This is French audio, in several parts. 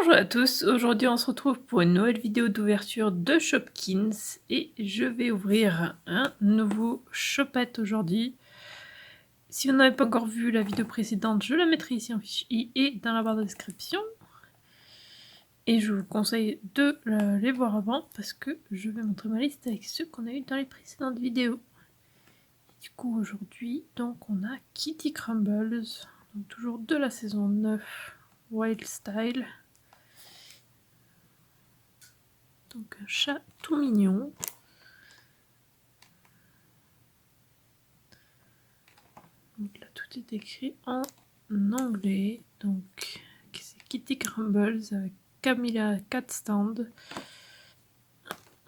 Bonjour à tous, aujourd'hui on se retrouve pour une nouvelle vidéo d'ouverture de Shopkins et je vais ouvrir un nouveau Shopette aujourd'hui. Si vous n'avez pas encore vu la vidéo précédente, je la mettrai ici en fiche i et dans la barre de description. Et je vous conseille de les voir avant parce que je vais montrer ma liste avec ceux qu'on a eu dans les précédentes vidéos. Du coup aujourd'hui, donc on a Kitty Crumbles, donc toujours de la saison 9, Wild Style. Donc un chat tout mignon. Donc là tout est écrit en anglais. Donc c'est Kitty Crumbles avec Camilla Catstand.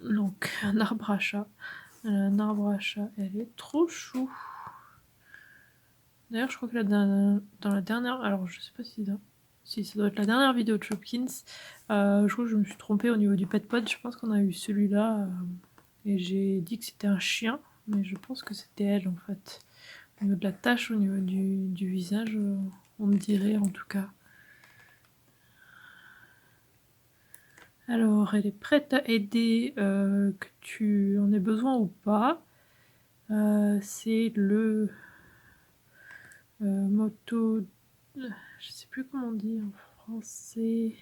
Donc un arbre à chat. Un arbre à chat, elle est trop chou. D'ailleurs je crois que dans la dernière, alors je sais pas si ça doit être la dernière vidéo de Shopkins, je crois que je me suis trompée au niveau du pet pod, je pense qu'on a eu celui-là et j'ai dit que c'était un chien, mais je pense que c'était elle en fait. Au niveau de la tache, au niveau du visage, on me dirait en tout cas. Alors, elle est prête à aider, que tu en aies besoin ou pas. C'est le moto... Je sais plus comment on dit en français.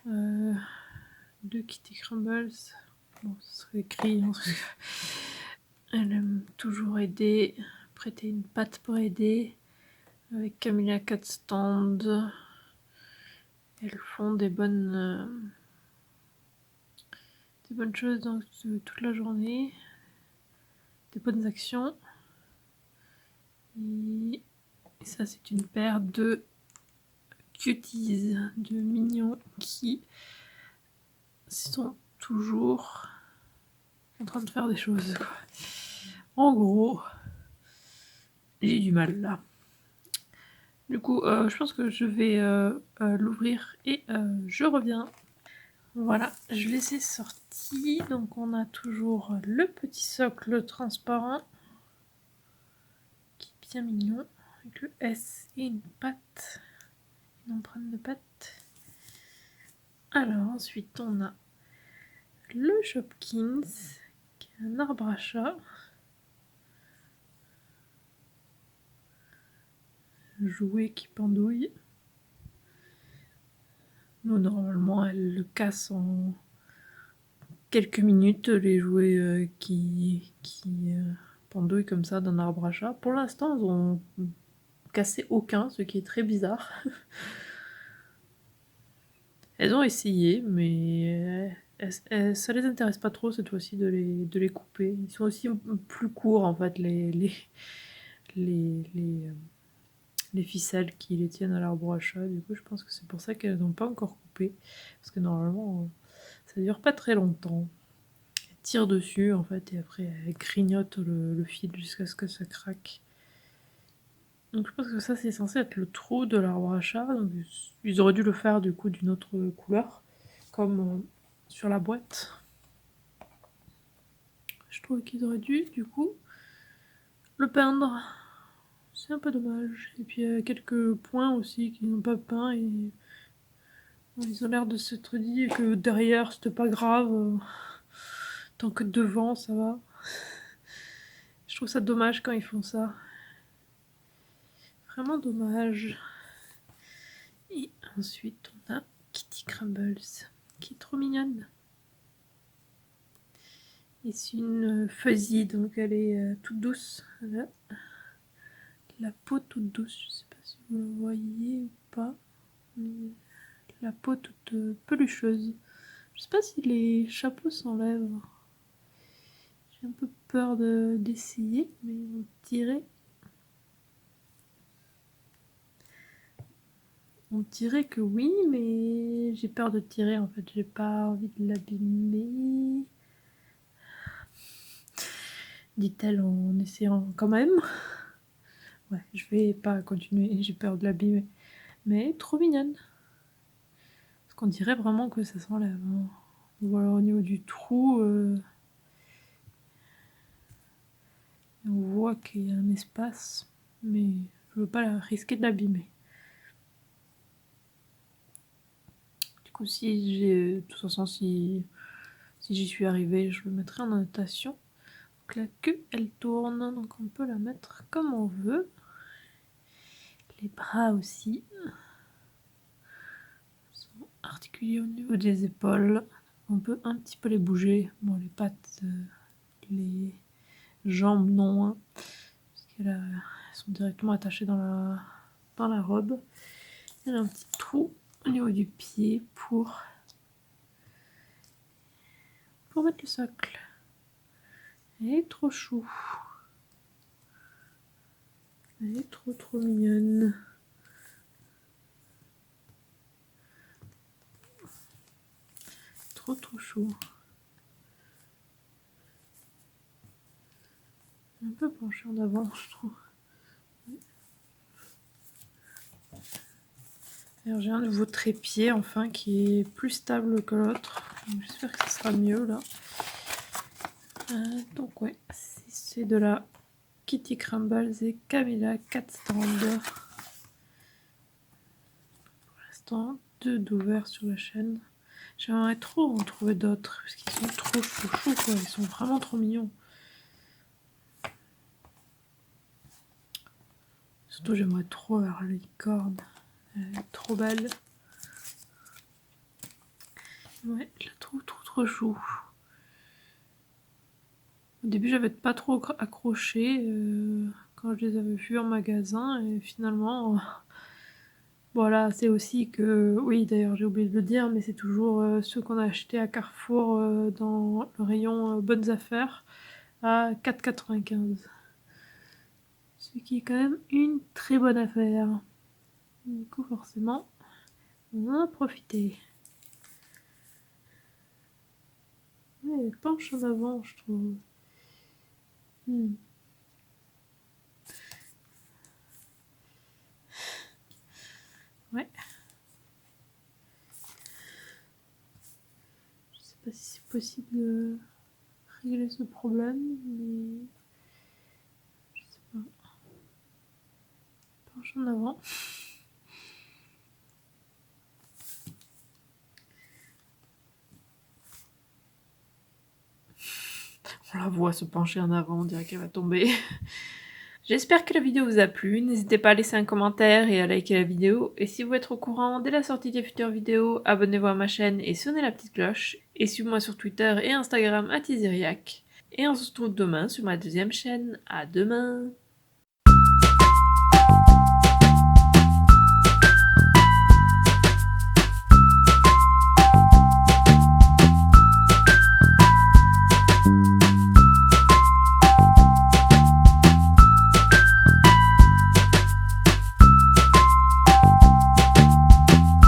De Kitty Crumbles. Bon, ce serait écrit en tout cas. Elle aime toujours aider, prêter une patte pour aider. Avec Camilla Catstand. Elles font des bonnes choses donc, toute la journée. Des bonnes actions. Et ça, c'est une paire de cuties, de mignons qui sont toujours en train de faire des choses, quoi. En gros, j'ai du mal là. Du coup, je pense que je vais l'ouvrir et je reviens. Voilà, je les ai sortis. Donc on a toujours le petit socle transparent qui est bien mignon avec le S et une patte, une empreinte de patte. Alors ensuite on a le Shopkins qui est un arbre à chat. Jouet qui pendouille. Nous, normalement, elle le casse en quelques minutes, les jouets qui pendouillent comme ça d'un arbre à chat. Pour l'instant, ils ont cassé aucun, ce qui est très bizarre. Elles ont essayé, mais ça les intéresse pas trop cette fois-ci de les couper. Ils sont aussi plus courts en fait, les ficelles qui les tiennent à l'arbre à chat. Du coup, je pense que c'est pour ça qu'elles n'ont pas encore coupé. Parce que normalement, ça dure pas très longtemps. Elle tire dessus en fait et après elle grignote le fil jusqu'à ce que ça craque. Donc je pense que ça c'est censé être le trou de l'arbre à chat. Donc ils auraient dû le faire du coup d'une autre couleur, comme sur la boîte. Je trouve qu'ils auraient dû du coup le peindre. C'est un peu dommage. Et puis il y a quelques points aussi qui n'ont pas peint et ils ont l'air de s'être dit que derrière c'était pas grave, tant que devant ça va. Je trouve ça dommage quand ils font ça. Vraiment dommage. Et ensuite on a Kitty Crumbles qui est trop mignonne. Et c'est une fuzzy, donc elle est toute douce. Elle a la peau toute douce, je sais pas si vous le voyez ou pas. Mais la peau toute pelucheuse. Je sais pas si les chapeaux s'enlèvent. J'ai un peu peur d'essayer, mais on dirait... On dirait que oui, mais j'ai peur de tirer en fait. J'ai pas envie de l'abîmer. Dit-elle en essayant quand même. Ouais, je vais pas continuer, j'ai peur de l'abîmer. Mais trop mignonne. Parce qu'on dirait vraiment que ça s'enlève. Hein. Voilà, au niveau du trou, on voit qu'il y a un espace, mais je veux pas risquer de l'abîmer. coup, si j'ai, de toute façon, si j'y suis arrivée, je le mettrai en annotation. Donc la queue, elle tourne, donc on peut la mettre comme on veut. Les bras aussi sont articulés au niveau des épaules. On peut un petit peu les bouger. Bon, les pattes, les jambes, non, hein, parce qu'elles sont directement attachées dans la robe. Il y a un petit trou au niveau du pied pour mettre le socle. Elle est trop chou. Elle est trop mignonne. Trop chou. Un peu penché en avant, je trouve. Alors j'ai un nouveau trépied enfin qui est plus stable que l'autre. J'espère que ce sera mieux là. Donc ouais, c'est de la Kitty Crumbles et Camilla Cat Stand. Pour l'instant, 2 d'ouverts sur la chaîne. J'aimerais trop en trouver d'autres parce qu'ils sont trop chouchous quoi, ils sont vraiment trop mignons. Surtout j'aimerais trop avoir la licorne, elle est trop belle. Ouais, je la trouve trop chou. Au début j'avais pas trop accroché quand je les avais vus en magasin et finalement... Voilà, c'est aussi que, oui d'ailleurs j'ai oublié de le dire, mais c'est toujours ceux qu'on a achetés à Carrefour dans le rayon bonnes affaires à 4,95 €. Ce qui est quand même une très bonne affaire. Du coup forcément, on en a profité. Ouais, elle penche en avant je trouve. Ouais. Je sais pas si c'est possible de régler ce problème, mais je sais pas. Penche en avant. On la voit se pencher en avant, on dirait qu'elle va tomber. J'espère que la vidéo vous a plu, n'hésitez pas à laisser un commentaire et à liker la vidéo. Et si vous voulez être au courant dès la sortie des futures vidéos, abonnez-vous à ma chaîne et sonnez la petite cloche. Et suivez-moi sur Twitter et Instagram @iziriac. Et on se retrouve demain sur ma deuxième chaîne. À demain!